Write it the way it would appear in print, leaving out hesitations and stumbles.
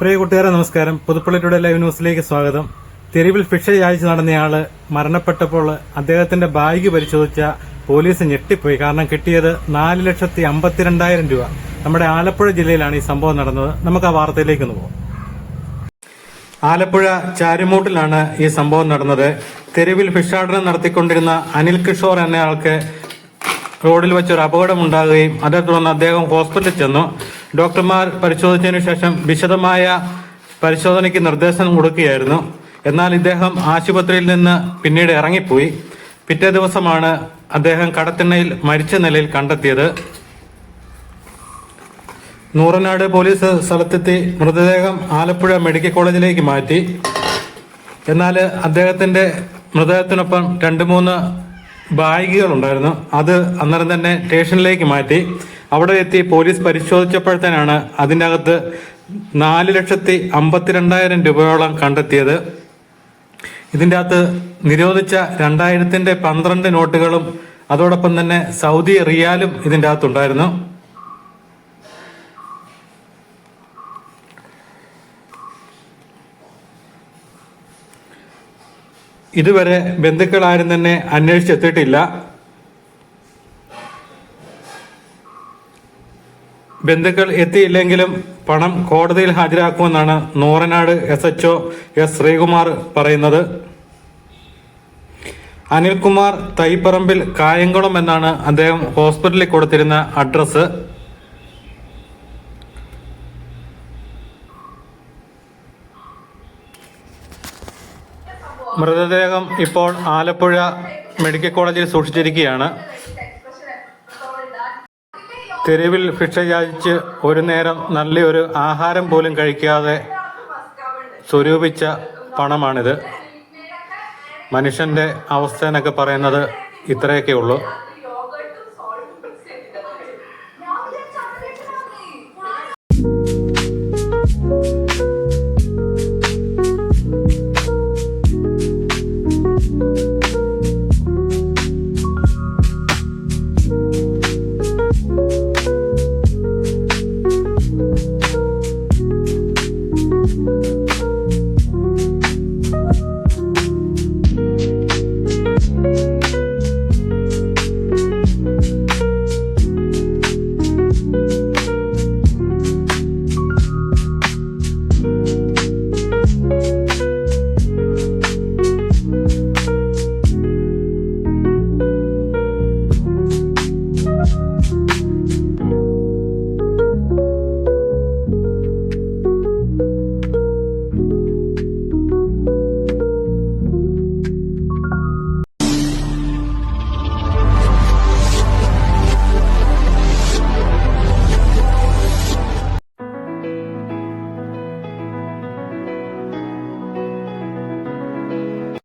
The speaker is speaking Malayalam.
പ്രിയ കൂട്ടുകാരെ നമസ്കാരം. പുതുപ്പള്ളി ലൈവ് ന്യൂസിലേക്ക് സ്വാഗതം. തെരുവിൽ ഭിക്ഷ യാചിച്ച് നടന്നയാള് മരണപ്പെട്ടപ്പോൾ അദ്ദേഹത്തിന്റെ ബാഗ് പരിശോധിച്ച പോലീസ് ഞെട്ടിപ്പോയി. കാരണം കിട്ടിയത് 4,52,000 രൂപ. നമ്മുടെ ആലപ്പുഴ ജില്ലയിലാണ് ഈ സംഭവം നടന്നത്. നമുക്ക് ആ വാർത്തയിലേക്ക് ഒന്ന് പോകാം. ആലപ്പുഴ ചാരുമൂട്ടിലാണ് ഈ സംഭവം നടന്നത്. തെരുവിൽ ഭിക്ഷാടനം നടത്തിക്കൊണ്ടിരുന്ന അനിൽ കിഷോർ എന്നയാൾക്ക് റോഡിൽ വെച്ചൊരു അപകടമുണ്ടാകുകയും അതേ തുടർന്ന് അദ്ദേഹം ഹോസ്പിറ്റലിൽ ചെന്നു. ഡോക്ടർമാർ പരിശോധിച്ചതിനു ശേഷം വിശദമായ പരിശോധനയ്ക്ക് നിർദ്ദേശം കൊടുക്കുകയായിരുന്നു. എന്നാൽ ഇദ്ദേഹം ആശുപത്രിയിൽ നിന്ന് പിന്നീട് ഇറങ്ങിപ്പോയി. പിറ്റേ ദിവസമാണ് അദ്ദേഹം കടത്തിണ്ണയിൽ മരിച്ച നിലയിൽ കണ്ടെത്തിയത്. നൂറനാട് പോലീസ് സ്ഥലത്തെത്തി മൃതദേഹം ആലപ്പുഴ മെഡിക്കൽ കോളേജിലേക്ക് മാറ്റി. എന്നാൽ അദ്ദേഹത്തിന്റെ മൃതദേഹത്തിനൊപ്പം 2-3 ബാഗുകൾ ഉണ്ടായിരുന്നു. അത് അന്നേരം തന്നെ സ്റ്റേഷനിലേക്ക് മാറ്റി. അവിടെ എത്തി പോലീസ് പരിശോധിച്ചപ്പോഴത്തേനാണ് അതിൻ്റെ അകത്ത് 4,52,000 രൂപയോളം കണ്ടെത്തിയത്. ഇതിൻ്റെ അകത്ത് നിരോധിച്ച 2000-ന്റെ 12 നോട്ടുകളും അതോടൊപ്പം തന്നെ സൗദി റിയാലും ഇതിൻ്റെ അകത്തുണ്ടായിരുന്നു. ഇതുവരെ ബന്ധുക്കൾ ആരും തന്നെ അന്വേഷിച്ചെത്തിയിട്ടില്ല. ബന്ധുക്കൾ എത്തിയില്ലെങ്കിലും പണം കോടതിയിൽ ഹാജരാക്കുമെന്നാണ് നൂറനാട് SHO S ശ്രീകുമാർ പറയുന്നത്. അനിൽകുമാർ തൈപ്പറമ്പിൽ കായംകുളം എന്നാണ് അദ്ദേഹം ഹോസ്പിറ്റലിൽ കൊടുത്തിരുന്ന അഡ്രസ്സ്. മൃതദേഹം ഇപ്പോൾ ആലപ്പുഴ മെഡിക്കൽ കോളേജിൽ സൂക്ഷിച്ചിരിക്കുകയാണ്. തെരുവിൽ ഭിക്ഷ യാചിച്ച് ഒരു നേരം നല്ലൊരു ആഹാരം പോലും കഴിക്കാതെ സ്വരൂപിച്ച പണമാണിത്. മനുഷ്യന്റെ അവസ്ഥ എന്നൊക്കെ പറയുന്നത് ഇത്രയൊക്കെ ഉള്ളൂ.